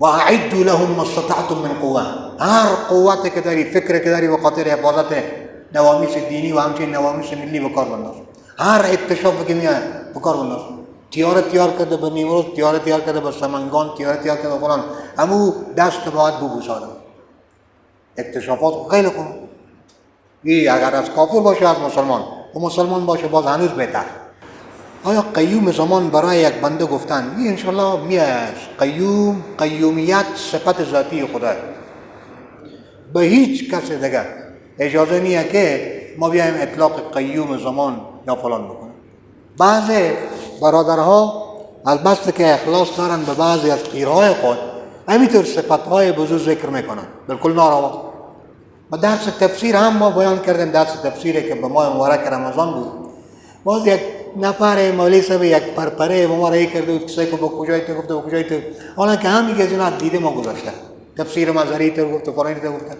واعدوا لهم ما استطعتم من قوه، هر قوتی که داری، فکر که داری به خاطر حفاظت نوامیس دینی و همچنین نوامیس ملی به کار بنداز. هر اکتشافی که میاد به کار بنداز. تیار کرده به نیمروز، تیار کرده به سمنگان، تیار کرده به فلان، همو دست باید ببوسادم. اکتشافات خیلی خوب. این اگر از کافر باشه از مسلمان و مسلمان باشه باز هنوز بهتر. آیا قیوم زمان برای یک بنده گفتن؟ این انشالله میاد. قیومیت صفت ذاتی خدا، به هیچ کس دیگه اجازه نیه که ما بیایم اطلاق قیوم زمان یا فلان بکنیم. بعضی برادرها البته که اخلاص دارن به بعضی از پیرهای خود همینطور صفتهای بزرگ ذکر میکنن، بالکل ناروا. و درس تفسیر هم ما بیان کردیم، درس تفسیری که به ماه مبارک رمضان بود. باز یک نفر مولوی صاحب یک پرپره به ما رای کرده بود کسی که با کجای تو گفته، با کجای تو، حالا که همین که از دیده ما گذاشته. تفسیر مظهری تو گفته، فرانی تو گفته.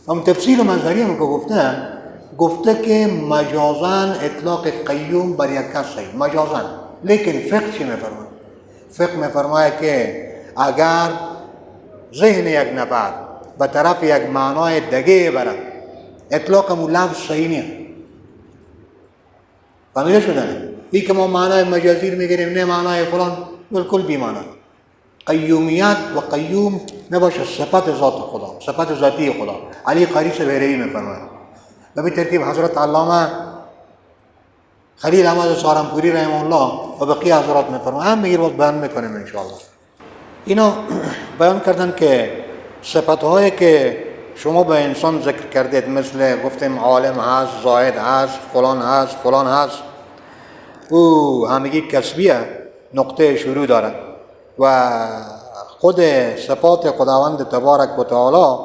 هم تفسیر مظهری هم که گفته که مجازاً اطلاق قیوم بر یک کس صحیح، مجازاً. لیکن فقه چی میفرماید؟ فقه میفرماید که اگر ذهن یک نفر به طرف یک معنای دیگه بره، اطلاق مو لفظ صحیح نیست. فهمیده شدن؟ این که ما معنای مجازی میگیریم، نه معنای فلان، بالکل بی معنی. قیومیت و قیوم نباشه صفت ذات خدا، صفت ذاتی خدا. علی قاری سے بهره‌ای میفرماید. به ترتیب حضرت علامه خلیل احمد سارنپوری رحمه الله و بقیه حضرات میفرماید. هم میگیر باز بیان میکنیم انشاءالله. اینا بیان کردن که صفت‌هایی که شما به انسان ذکر کردید، مثل گفتیم عالم هست، زاهد هست، فلان هست، او همگی کسبیه، نقطه شروع داره و خود صفات خداوند تبارک و تعالی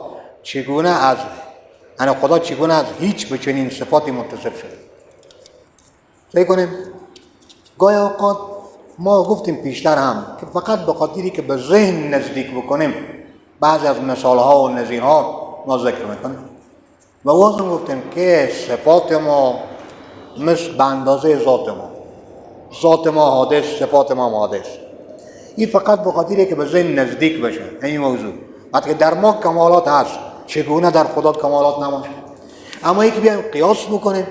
چگونه از خدا چگونه از هیچ به چنین صفاتی متصف شده. فکر کنیم گاهی اوقات ما گفتیم پیشتر هم که فقط به خاطری که به ذهن نزدیک بکنیم بعضی از مثالها و نظیرها ما ذکر میکنیم و واسم گفتیم که صفات ما مثل به اندازه ذات ما. ذات ما حادث، صفات ما حادث. این فقط به خاطره که به ذهن نزدیک بشه این موضوع. وقتی که در ما کمالات هست چگونه در خدا کمالات نماشه؟ اما یکی بیایم قیاس بکنیم.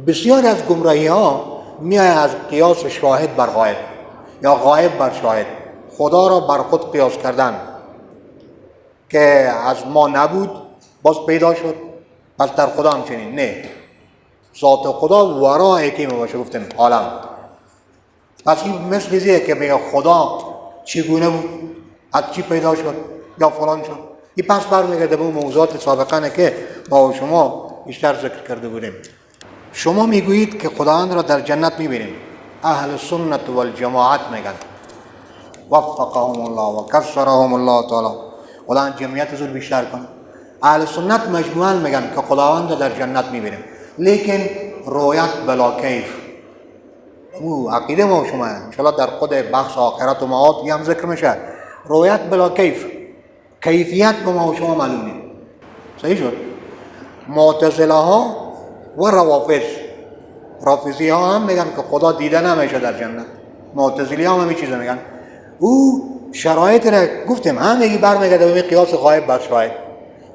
بسیاری از گمراهی ها میای از قیاس شاهد بر غایب یا غایب بر شاهد، خدا را بر خود قیاس کردن که از ما نبود باز پیدا شد، پس در خدا همچنین. نه، ذات خدا ورای که باشه، گفتیم عالم. پس این مثل چیزیه که میگه خدا چگونه بود، از چی پیدا شد یا فلان شد. این پس برمیگرده به اون موضوعات سابقانه که با شما بیشتر ذکر کرده بودیم. شما میگویید که خداوند را در جنت میبینیم. اهل سنت و الجماعت میگن وفقهم الله و کثرهم الله تعالی، خداوند جمعیت زور بیشتر کنه. اهل سنت مجموعاً میگن که خداوند را در جنت میبینیم، لیکن رویت بلا کیف. او عقیده ما و شما انشاءالله در خود بحث آخرت و معاد هم ذکر میشه. رویت بلا کیف، کیفیت به ما و شما معلوم نیست. صحیح شد؟ معتزله ها و رافضی ها هم میگن که خدا دیده نمیشه در جنت. معتزلی ها هم همین چیزا میگن. او شرایط را گفتیم همگی برمیگرده به قیاس غایب بر شاهد،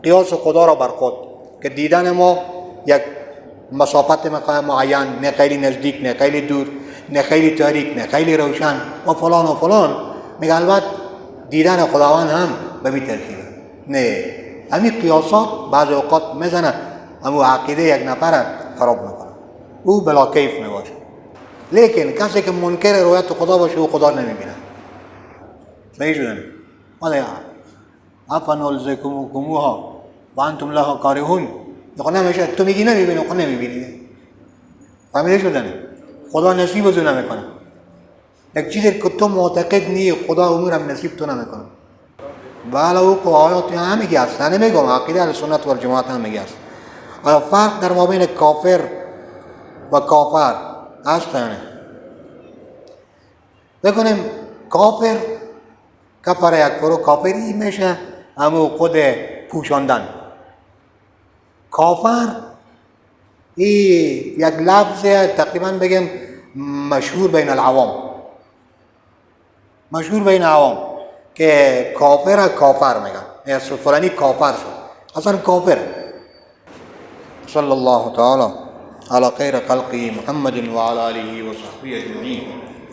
قیاس خدا را بر خود، که دیدن ما یک مسافت معین، نه خیلی نزدیک نه خیلی دور، نه خیلی تاریک نه خیلی روشن و فلان و فلان. میگه البته دیدن خداوند هم به این ترتیبه. نه، همین قیاسات بعض اوقات میزنه اما عقیده یک نفر خراب میکنه، او بلا کیف میباشه. لیکن کسی که منکر رویت خدا باشه او خدا نمیبینه. صحیح شدن؟ ماذا افنلزمکموها و انتم لها کارهون. خدا نمیشه، تو میگی نمیبینی، خدا نمیبینی. فهمیده شدن؟ خدا نصیب تو نمیکنه. یک چیزی که تو معتقد نی خدا امورم نصیب تو نمیکنه. بله او که آیات هم میگه است، نمیگم عقیده اهل سنت و جماعت هم میگه است. آیا فرق در مابین کافر و کافر هست یا نه؟ بکنیم کافر کفر یکفر و کافری میشه همون خود پوشاندن. کافر یک لفظ تقریبا بگم مشهور بین العوام، مشهور بین عوام که کافر کافر میگن، فلانی کافر شد، اصلا کافر. صلی الله تعالی علی خیر خلقه محمد و علی آله و صحبه اجمعین.